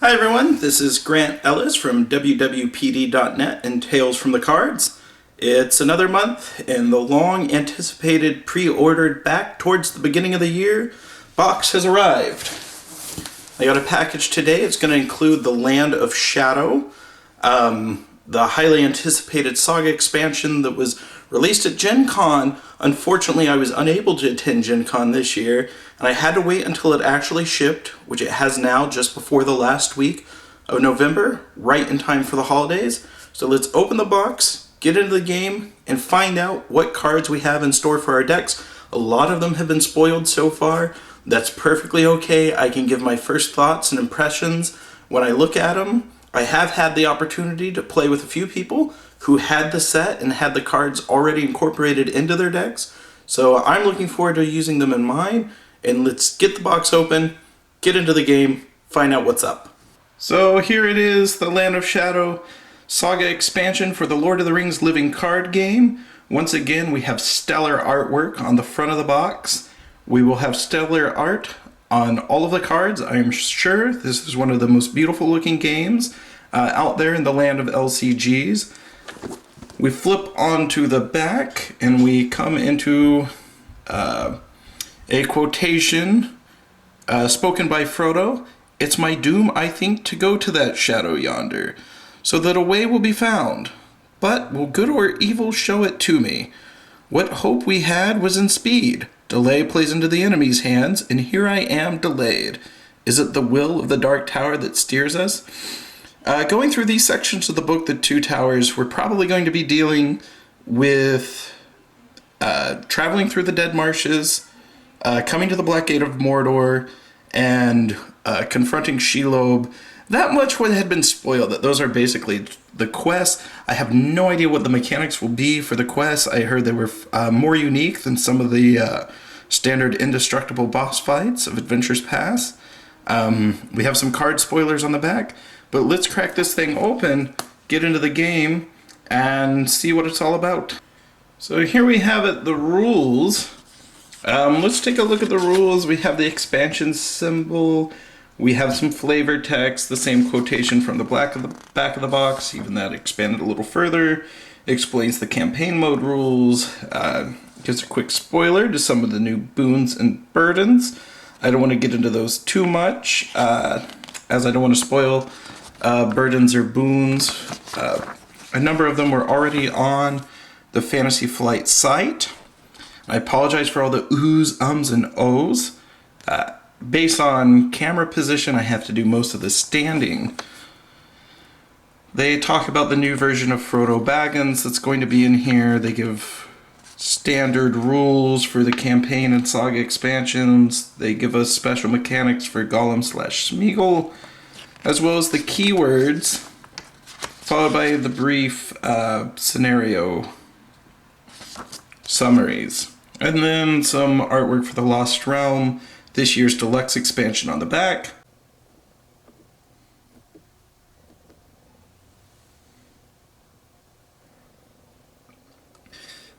Hi everyone, this is Grant Ellis from wwpd.net and Tales from the Cards. It's another month and the long anticipated pre-ordered back towards the beginning of the year box has arrived. I got a package today. It's going to include the Land of Shadow, the highly anticipated Saga Expansion that was released at Gen Con. Unfortunately, I was unable to attend Gen Con this year, and I had to wait until it actually shipped, which it has now just before the last week of November, right in time for the holidays. So let's open the box, get into the game, and find out what cards we have in store for our decks. A lot of them have been spoiled so far. That's perfectly okay. I can give my first thoughts and impressions when I look at them. I have had the opportunity to play with a few people who had the set and had the cards already incorporated into their decks. So I'm looking forward to using them in mine. And let's get the box open, get into the game, find out what's up. So here it is, the Land of Shadow Saga Expansion for the Lord of the Rings Living Card game. Once again, we have stellar artwork on the front of the box. We will have stellar art on all of the cards. I am sure this is one of the most beautiful looking games out there in the land of LCGs. We flip onto the back and we come into a quotation spoken by Frodo. "It's my doom, I think, to go to that shadow yonder, so that a way will be found. But will good or evil show it to me? What hope we had was in speed. Delay plays into the enemy's hands, and here I am delayed. Is it the will of the Dark Tower that steers us?" Going through these sections of the book, The Two Towers, we're probably going to be dealing with traveling through the Dead Marshes, coming to the Black Gate of Mordor, and confronting Shelob. That much what had been spoiled, that those are basically the quests. I have no idea what the mechanics will be for the quests. I heard they were more unique than some of the standard indestructible boss fights of Adventures Pass. We have some card spoilers on the back, but let's crack this thing open, get into the game, and see what it's all about. So here we have it, the rules. Let's take a look at the rules. We have the expansion symbol. We have some flavor text, the same quotation from the back of the box, even that expanded a little further. Explains the campaign mode rules. Gives a quick spoiler to some of the new boons and burdens. I don't want to get into those too much, as I don't want to spoil burdens or boons. A number of them were already on the Fantasy Flight site. I apologize for all the oohs, ums, and ohs. Based on camera position, I have to do most of the standing. They talk about the new version of Frodo Baggins that's going to be in here. They give standard rules for the campaign and Saga expansions. They give us special mechanics for Gollum/Smeagol, as well as the keywords, followed by the brief scenario summaries. And then some artwork for the Lost Realm, this year's deluxe expansion on the back.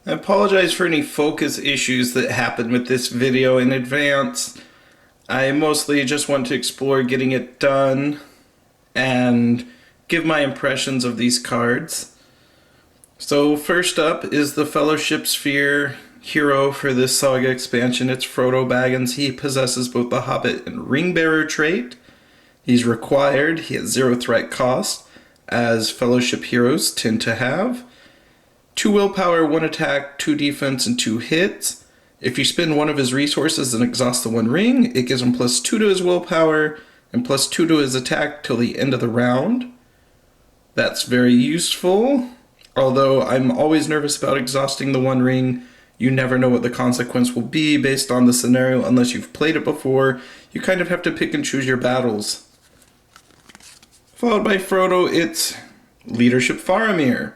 I apologize for any focus issues that happened with this video in advance. I mostly just want to explore getting it done and give my impressions of these cards. So first up is the Fellowship Sphere hero for this Saga expansion. It's Frodo Baggins. He possesses both the Hobbit and Ringbearer trait. He's required. He has 0 threat cost, as Fellowship heroes tend to have. 2 willpower, 1 attack, 2 defense, and 2 hits. If you spend one of his resources and exhaust the 1 ring, it gives him +2 to his willpower and +2 to his attack till the end of the round. That's very useful, although I'm always nervous about exhausting the 1 ring. You never know what the consequence will be based on the scenario unless you've played it before. You kind of have to pick and choose your battles. Followed by Frodo, it's Leadership Faramir.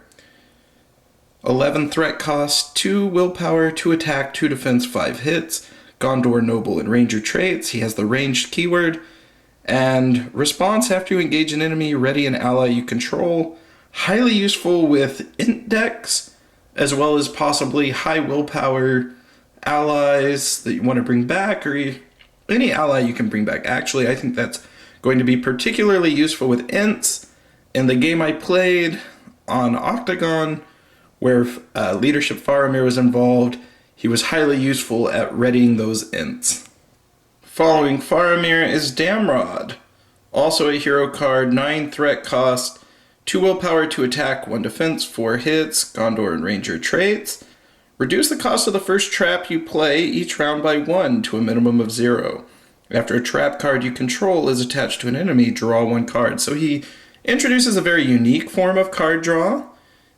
11 threat cost, 2 willpower, 2 attack, 2 defense, 5 hits. Gondor Noble and Ranger traits. He has the ranged keyword. And response after you engage an enemy, ready an ally you control. Highly useful with int decks, as well as possibly high willpower allies that you want to bring back, or any ally you can bring back. Actually, I think that's Going to be particularly useful with ints. In the game I played on Octagon, where Leadership Faramir was involved, he was highly useful at readying those ints. Following Faramir is Damrod, also a hero card, 9 threat cost, 2 willpower, 2 attack, 1 defense, 4 hits, Gondor and Ranger traits. Reduce the cost of the first trap you play each round by 1 to a minimum of 0. After a trap card you control is attached to an enemy, draw 1 card. So he introduces a very unique form of card draw,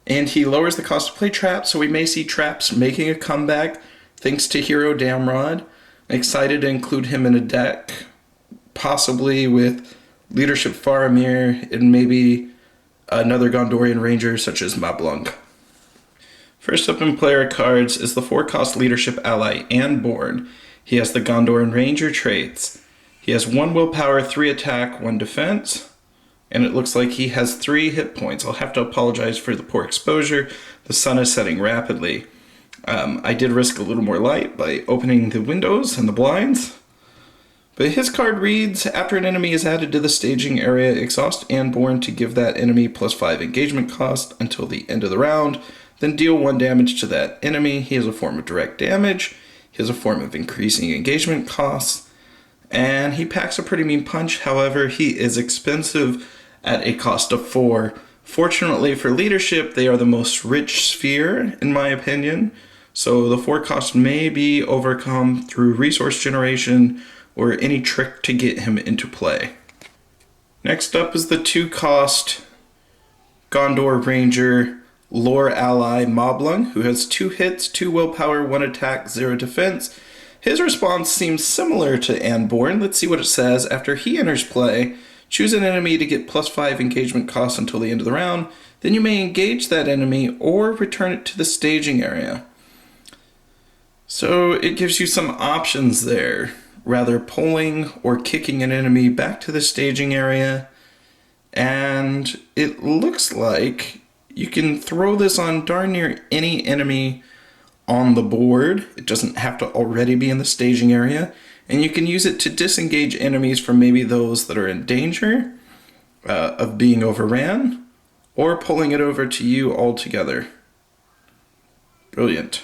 and he lowers the cost to play traps, so we may see traps making a comeback thanks to Hero Damrod. I'm excited to include him in a deck, possibly with Leadership Faramir and maybe another Gondorian Ranger such as Mablung. First up in player cards is the 4-cost Leadership ally Anborn. He has the Gondorian Ranger traits. He has 1 willpower, 3 attack, 1 defense, and it looks like he has 3 hit points. I'll have to apologize for the poor exposure. The sun is setting rapidly. I did risk a little more light by opening the windows and the blinds. But his card reads, after an enemy is added to the staging area, exhaust Anborn to give that enemy +5 engagement cost until the end of the round. Then deal 1 damage to that enemy. He has a form of direct damage. He has a form of increasing engagement costs. And he packs a pretty mean punch. However, he is expensive at a cost of 4. Fortunately for Leadership, they are the most rich sphere, in my opinion. So the 4 cost may be overcome through resource generation or any trick to get him into play. Next up is the 2-cost Gondor Ranger Lore ally Mablung, who has 2 hits, 2 willpower, 1 attack, 0 defense. His response seems similar to Anborn. Let's see what it says. After he enters play, choose an enemy to get +5 engagement costs until the end of the round. Then you may engage that enemy or return it to the staging area. So it gives you some options there, rather pulling or kicking an enemy back to the staging area. And it looks like you can throw this on darn near any enemy on the board. It doesn't have to already be in the staging area. And you can use it to disengage enemies from maybe those that are in danger of being overran, or pulling it over to you altogether. Brilliant.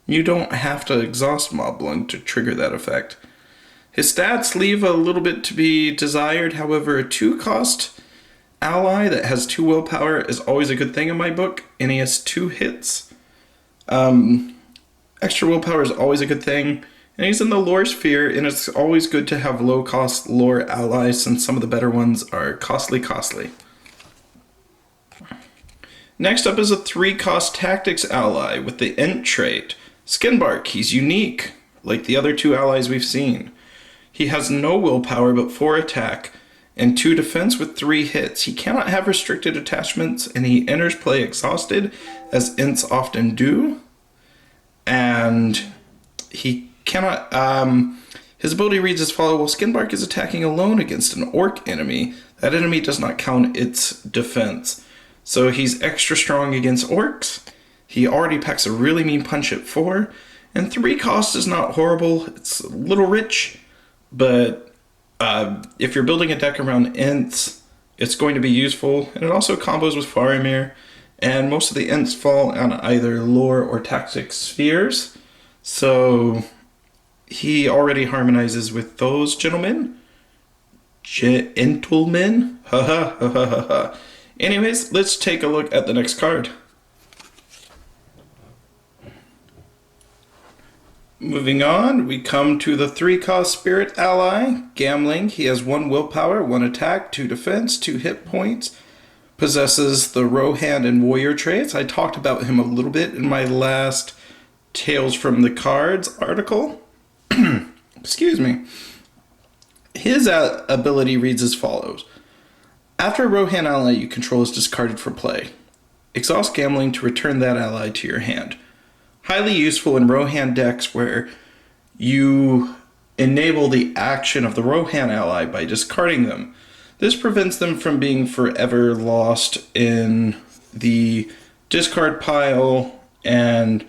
You don't have to exhaust Mablung to trigger that effect. His stats leave a little bit to be desired. However, a 2-cost ally that has 2 willpower is always a good thing in my book, and he has 2 hits. Extra willpower is always a good thing, and he's in the lore sphere, and it's always good to have low-cost lore allies since some of the better ones are costly. Next up is a 3-cost tactics ally with the int trait. Skinbark. He's unique, like the other 2 allies we've seen. He has no willpower but 4 attack and 2 defense with 3 hits. He cannot have restricted attachments, and he enters play exhausted, as ints often do. And he cannot, his ability reads as follows: while Skinbark is attacking alone against an orc enemy, that enemy does not count its defense. So he's extra strong against orcs. He already packs a really mean punch at 4, and 3 cost is not horrible. It's a little rich, but if you're building a deck around ints, it's going to be useful, and it also combos with Faramir, and most of the ints fall on either lore or tactics spheres, so he already harmonizes with those gentlemen. Gentlemen? Ha ha ha ha ha. Anyways, let's take a look at the next card. Moving on, we come to the 3-cost Spirit ally, Gamling. He has 1 willpower, 1 attack, 2 defense, 2 hit points. Possesses the Rohan and Warrior traits. I talked about him a little bit in my last Tales from the Cards article. Excuse me. His ability reads as follows. After a Rohan ally you control is discarded for play, exhaust Gamling to return that ally to your hand. Highly useful in Rohan decks where you enable the action of the Rohan ally by discarding them. This prevents them from being forever lost in the discard pile, and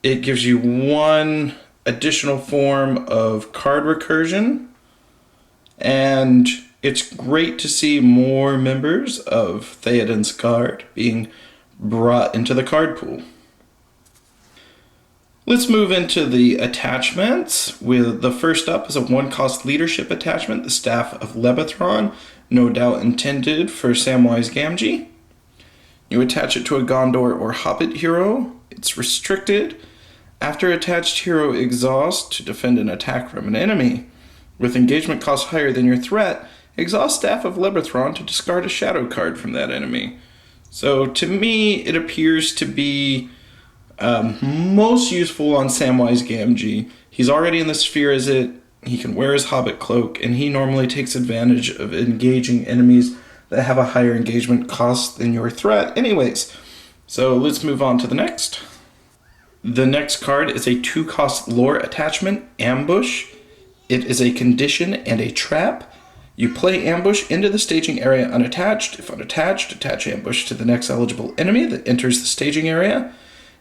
it gives you 1 additional form of card recursion. And it's great to see more members of Theoden's card being brought into the card pool. Let's move into the attachments. With the first up is a 1-cost leadership attachment, the Staff of Lebethron, no doubt intended for Samwise Gamgee. You attach it to a Gondor or Hobbit hero. It's restricted. After attached hero exhausts to defend an attack from an enemy, with engagement cost higher than your threat, exhaust Staff of Lebethron to discard a shadow card from that enemy. So to me, it appears to be most useful on Samwise Gamgee. He's already in the sphere as it. He can wear his Hobbit cloak, and he normally takes advantage of engaging enemies that have a higher engagement cost than your threat anyways. So let's move on to the next. The next card is a 2-cost lore attachment, Ambush. It is a condition and a trap. You play Ambush into the staging area unattached. If unattached, attach Ambush to the next eligible enemy that enters the staging area.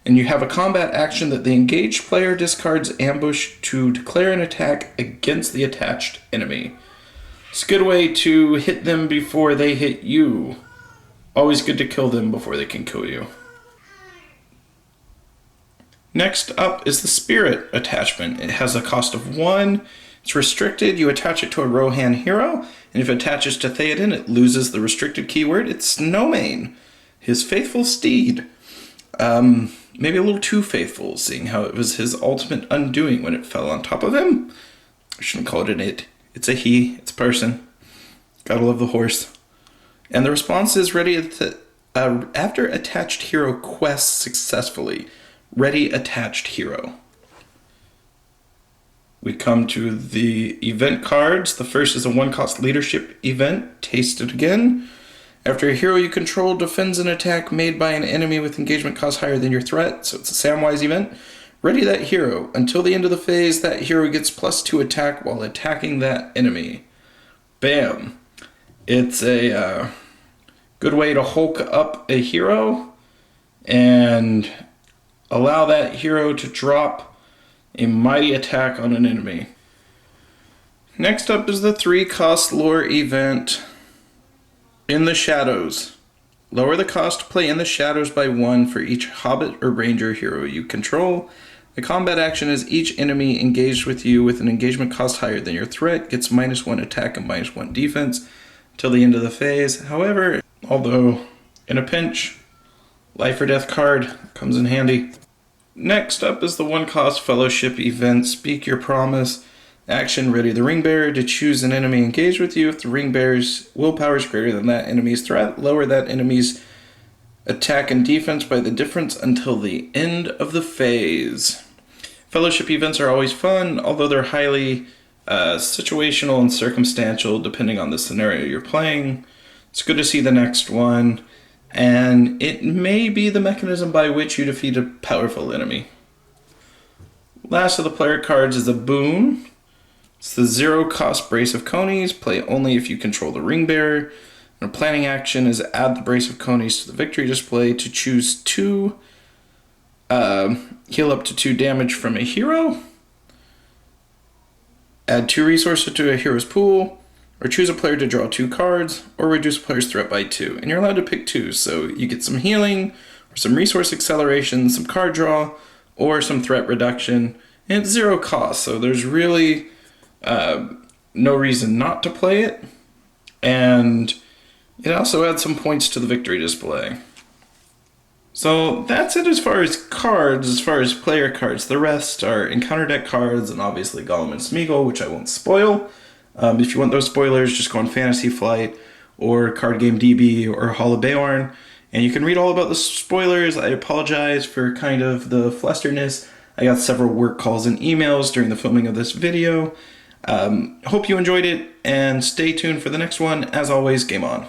And you have a combat action that the engaged player discards Ambush to declare an attack against the attached enemy. It's a good way to hit them before they hit you. Always good to kill them before they can kill you. Next up is the Spirit attachment. It has a cost of 1. It's restricted. You attach it to a Rohan hero, and if it attaches to Theoden, it loses the restricted keyword. It's Snowmane, his faithful steed. Maybe a little too faithful, seeing how it was his ultimate undoing when it fell on top of him. I shouldn't call it an it. It's a he. It's a person. Gotta love the horse. And the response is after attached hero quests successfully. Ready attached hero. We come to the event cards. The first is a 1-cost leadership event, Taste It Again. After a hero you control defends an attack made by an enemy with engagement cost higher than your threat, so it's a Samwise event, ready that hero. Until the end of the phase, that hero gets +2 attack while attacking that enemy. Bam. It's a good way to Hulk up a hero and allow that hero to drop a mighty attack on an enemy. Next up is the 3-cost lore event, In the Shadows. Lower the cost to play In the Shadows by 1 for each Hobbit or Ranger hero you control. The combat action is each enemy engaged with you with an engagement cost higher than your threat gets -1 attack and -1 defense till the end of the phase. However, although in a pinch, life or death card comes in handy. Next up is the 1-cost fellowship event, Speak Your Promise. Action, ready the ring bearer to choose an enemy engaged with you. If the ring bearer's willpower is greater than that enemy's threat, lower that enemy's attack and defense by the difference until the end of the phase. Fellowship events are always fun, although they're highly situational and circumstantial depending on the scenario you're playing. It's good to see the next one, and it may be the mechanism by which you defeat a powerful enemy. Last of the player cards is a boon. It's the 0-cost Brace of Conies. Play only if you control the ring bearer. And a planning action is add the Brace of Conies to the victory display to choose 2, heal up to 2 damage from a hero, add 2 resources to a hero's pool, or choose a player to draw 2 cards, or reduce a player's threat by 2. And you're allowed to pick 2, so you get some healing, or some resource acceleration, some card draw, or some threat reduction. And it's 0 cost, so there's really no reason not to play it. And it also adds some points to the victory display. So that's it as far as cards, as far as player cards. The rest are encounter deck cards and obviously Gollum and Smeagol, which I won't spoil. If you want those spoilers, just go on Fantasy Flight or Card Game DB or Hall of Beorn, and you can read all about the spoilers. I apologize for kind of the flusterness. I got several work calls and emails during the filming of this video. Hope you enjoyed it, and stay tuned for the next one. As always, game on.